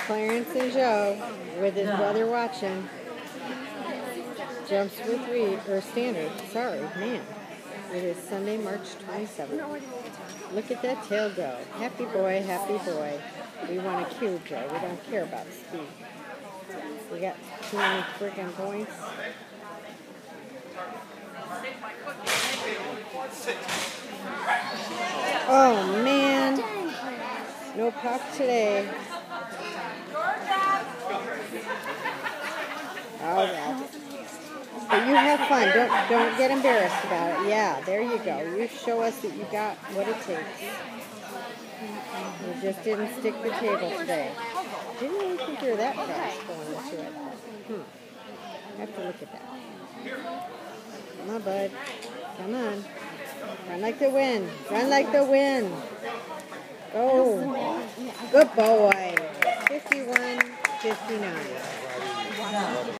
Clarence and Joe, with his brother watching, jumps with reed, or standard, sorry, man. It is Sunday, March 27th. Look at that tail go. Happy boy, happy boy. We want a cube, Joe. We don't care about speed. We got too many freaking points. Oh, man. No puck today. Oh, well. But you have fun. Don't get embarrassed about it. Yeah, there you go. You show us that you got what it takes. You just didn't stick the table today. Didn't really think you were that fast going into it. I have to look at that. Come on, bud. Come on. Run like the wind. Run like the wind. Go. Good boy. 51-59.